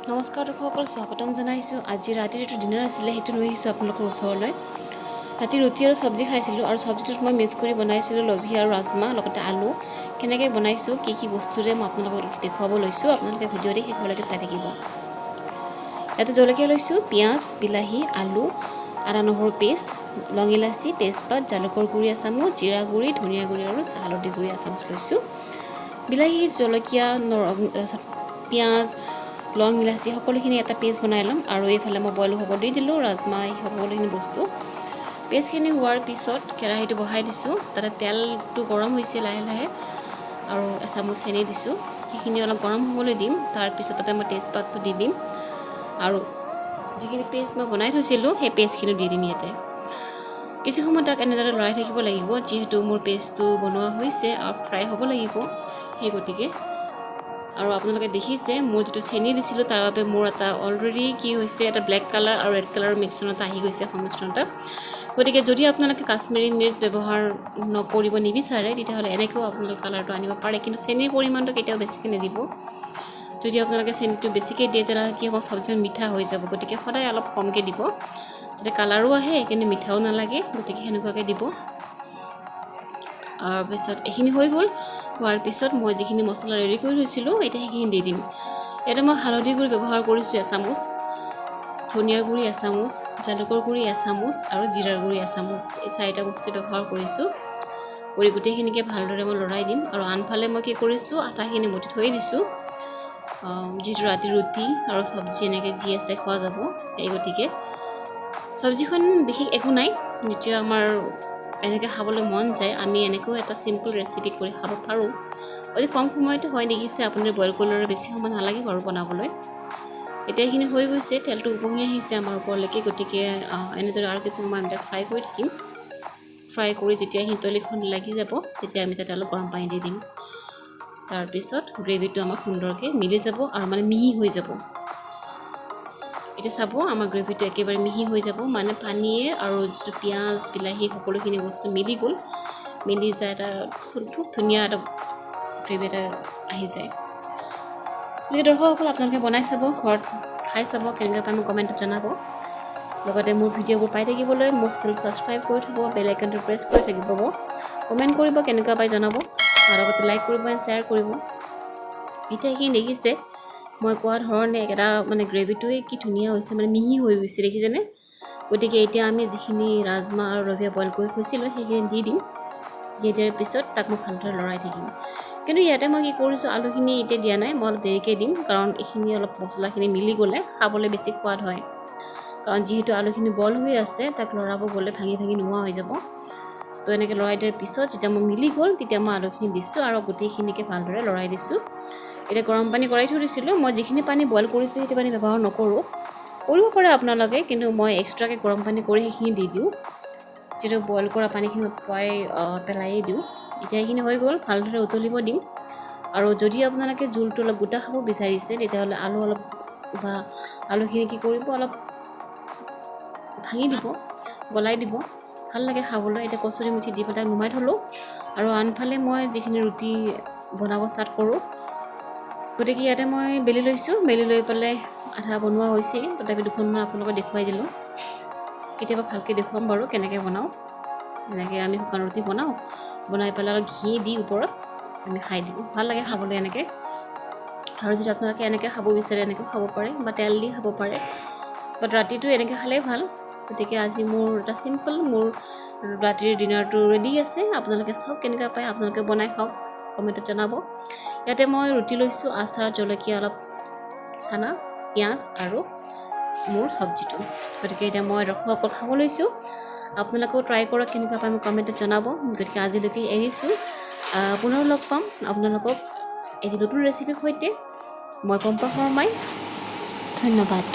নমস্কাৰ দৰ্শকসকল, স্বাগতম জনাইছোঁ। আজি ৰাতিৰ যিটো ডিনাৰ আছিলে সেইটো লৈ আহিছোঁ আপোনালোকৰ ওচৰলৈ। ৰাতি ৰুটি আৰু চব্জি খাইছিলোঁ আৰু চব্জিটোত মই মিক্স কৰি বনাইছিলোঁ লভি আৰু ৰাজমাহ লগতে আলু। কেনেকৈ বনাইছোঁ, কি বস্তুৰে মই আপোনালোকক দেখুৱাব লৈছোঁ। আপোনালোকে ভিডিঅ'টি শেষলৈকে চাই থাকিব। ইয়াতে জলকীয়া লৈছোঁ, পিঁয়াজ, বিলাহী, আলু, আদা নহৰু পেষ্ট, লং ইলাচি, তেজপাত, জালুকৰ গুড়ি এচামুচ, জিৰা গুড়ি, ধনিয়া গুড়ি আৰু হালধি গুড়ি এচামুচ লৈছোঁ। বিলাহী, জলকীয়া, পিঁয়াজ, লং ইলাচি সকলোখিনি এটা পেষ্ট বনাই ল'ম আৰু এইফালে মই বইল হ'ব দি দিলোঁ ৰাজমাহ সকলোখিনি বস্তু। পেষ্টখিনি হোৱাৰ পিছত কেৰাহীটো বহাই দিছোঁ। তাতে তেলটো গৰম হৈছে লাহে লাহে আৰু এচামুচ চেনি দিছোঁ। সেইখিনি অলপ গৰম হ'বলৈ দিম। তাৰপিছত তাতে মই তেজপাতটো দি দিম আৰু যিখিনি পেষ্ট মই বনাই থৈছিলোঁ সেই পেষ্টখিনি দি দিম ইয়াতে। কিছু সময় তাক এনেদৰে লৰাই থাকিব লাগিব, যিহেতু মোৰ পেষ্টটো বনোৱা হৈছে আৰু ফ্ৰাই হ'ব লাগিব সেই গতিকে। আৰু আপোনালোকে দেখিছে মোৰ যিটো চেনি দিছিলোঁ তাৰ বাবে মোৰ এটা অলৰেডি কি হৈছে, এটা ব্লেক কালাৰ আৰু ৰেড কালাৰৰ মিক্সনতে আহি গৈছে সংমিশ্ৰণটা। গতিকে যদি আপোনালোকে কাশ্মীৰী মিৰ্চ ব্যৱহাৰ নকৰিব নিবিচাৰে তেতিয়াহ'লে এনেকৈও আপোনালোকে কালাৰটো আনিব পাৰে, কিন্তু চেনিৰ পৰিমাণটো কেতিয়াও বেছিকৈ নিদিব। যদি আপোনালোকে চেনিটো বেছিকৈ দিয়ে তেতিয়াহ'লে কি হ'ব, চব্জিখন মিঠা হৈ যাব। গতিকে সদায় অলপ কমকৈ দিব, যাতে কালাৰো আহে কিন্তু মিঠাও নালাগে। গতিকে সেনেকুৱাকৈ দিব। তাৰপিছত এইখিনি হৈ গ'ল। হোৱাৰ পিছত মই যিখিনি মছলা ৰেডি কৰি থৈছিলোঁ এতিয়া সেইখিনি দি দিম। ইয়াতে মই হালধি গুড়ি ব্যৱহাৰ কৰিছোঁ এচামুচ, ধনিয়াৰ গুড়ি এচামুচ, জালুকৰ গুড়ি এচামুচ আৰু জিৰাৰ গুড়ি এচামুচ। এই 4টা বস্তু ব্যৱহাৰ কৰিছোঁ। কৰি গোটেইখিনিকে ভালদৰে মই লৰাই দিম। আৰু আনফালে মই কি কৰিছোঁ, আটাখিনি মঠি থৈ দিছোঁ, যিহেতু ৰাতি ৰুটি আৰু চব্জি এনেকৈ যি আছে খোৱা যাব। এই গতিকে চব্জিখন বিশেষ একো নাই, যেতিয়া আমাৰ এনেকৈ খাবলৈ মন যায় আমি এনেকৈও এটা চিম্পল ৰেচিপি কৰি খাব পাৰোঁ। অতি কম সময়তে হয়, দেখিছে আপুনি, বইল কৰিলে বেছি সময় নালাগে বাৰু বনাবলৈ। এতিয়া এইখিনি হৈ গৈছে, তেলটো উপঙি আহিছে আমাৰ ওপৰলৈকে। গতিকে এনেদৰে আৰু কিছু সময় আমি তাক ফ্ৰাই কৰি থাকিম। ফ্ৰাই কৰি যেতিয়া হিতলিখন লাগি যাব তেতিয়া আমি তাতে অলপ গৰম পানী দি দিম। তাৰপিছত গ্ৰেভিটো আমাৰ সুন্দৰকৈ মিলি যাব আৰু মানে মিহি হৈ যাব। এতিয়া চাব আমাৰ গ্ৰেভিটো একেবাৰে মিহি হৈ যাব, মানে পানীয়ে আৰু যিটো পিঁয়াজ, বিলাহী সকলোখিনি বস্তু মিলি গ'ল। মিলি যায় এটা খুব ধুনীয়া এটা গ্ৰেভি এটা আহি যায়। গতিকে দৰ্শকসকল আপোনালোকে বনাই চাব, ঘৰত খাই চাব, কেনেকৈ পাই মোক কমেণ্টত জনাব। লগতে মোৰ ভিডিঅ'বোৰ পাই থাকিবলৈ মোৰ চেনেল ছাবস্ক্ৰাইব কৰি থ'ব, বেল আইকনটো প্ৰেছ কৰি থাকিব, কমেণ্ট কৰিব কেনেকুৱা পাই জনাব, আৰু লগতে লাইক কৰিব এণ্ড শ্বেয়াৰ কৰিব। এতিয়া এইখিনি দেখিছে মই কোৱা ধৰণে এটা মানে গ্ৰেভিটোৱে কি ধুনীয়া হৈছে, মানে মিহি হৈ গৈছে, দেখিছেনে? গতিকে এতিয়া আমি যিখিনি ৰাজমাহ আৰু লভিয়া বইল কৰি থৈছিলোঁ সেইখিনি দি দিম। দি দিয়াৰ পিছত তাক মই ভালদৰে লৰাই থাকিম। কিন্তু ইয়াতে মই কি কৰিছোঁ, আলুখিনি এতিয়া দিয়া নাই, মই অলপ দেৰিকৈ দিম, কাৰণ এইখিনি অলপ মছলাখিনি মিলি গ'লে খাবলৈ বেছি সোৱাদ হয়। কাৰণ যিহেতু আলুখিনি বইল হৈ আছে, তাক লৰাব গ'লে ভাঙি নোহোৱা হৈ যাব। তো এনেকৈ লৰাই দিয়াৰ পিছত যেতিয়া মই মিলি গ'ল তেতিয়া মই আলুখিনি দিছোঁ আৰু গোটেইখিনিকে ভালদৰে লৰাই দিছোঁ। এতিয়া গৰম পানী কৰাই থৈ দিছিলোঁ, মই যিখিনি পানী বইল কৰিছোঁ সেইটো পানী ব্যৱহাৰ নকৰোঁ, কৰিব পাৰে আপোনালোকে, কিন্তু মই এক্সট্ৰাকৈ গৰম পানী কৰি সেইখিনি দি দিওঁ, যিটো বইল কৰা পানীখিনি পেলাইয়ে দিওঁ। এতিয়া এইখিনি হৈ গ'ল, ভালদৰে উতলিব দিম। আৰু যদি আপোনালোকে জোলটো অলপ গোটা খাব বিচাৰিছে তেতিয়াহ'লে আলুখিনি কি কৰিব, অলপ ভাঙি দিব, গলাই দিব, ভাল লাগে খাবলৈ। এতিয়া কচুৰি মেথি দি পেলাই নুমাই থ'লোঁ আৰু আনফালে মই যিখিনি ৰুটি বনাব ষ্টাৰ্ট কৰোঁ। গতিকে ইয়াতে মই বেলি লৈছোঁ, বেলি লৈ পেলাই আধা বনোৱা হৈছে, তথাপি দুখনমান আপোনালোকক দেখুৱাই দিলোঁ। কেতিয়াবা ভালকৈ দেখুৱাম বাৰু কেনেকৈ বনাওঁ। এনেকৈ আমি শুকান ৰুটি বনাই পেলাই অলপ ঘি দি ওপৰত আমি খাই দিওঁ, ভাল লাগে খাবলৈ এনেকৈ। আৰু যদি আপোনালোকে এনেকৈ খাব বিচাৰে এনেকৈ খাব পাৰে, বা তেল দি খাব পাৰে, বাট ৰাতিটো এনেকৈ খালেই ভাল। গতিকে আজি মোৰ এটা চিম্পল মোৰ ৰাতিৰ ডিনাৰটো ৰেডি আছে। আপোনালোকে চাওক কেনেকুৱা পায়, আপোনালোকে বনাই খাওক, কমেণ্টত জনাব। ইয়াতে মই ৰুটি লৈছোঁ, আচাৰ, জলকীয়া, অলপ চানা, পিঁয়াজ আৰু মোৰ চব্জিটো। গতিকে এতিয়া মই দৰ্শকসকল খাব লৈছোঁ। আপোনালোকেও ট্ৰাই কৰক, কেনেকুৱা পায় মোক কমেণ্টত জনাব। গতিকে আজিলৈকে এৰিছোঁ, পুনৰ লগ পাম আপোনালোকক এটি নতুন ৰেচিপিৰ সৈতে। মই পম্পা শৰ্মাই, ধন্যবাদ।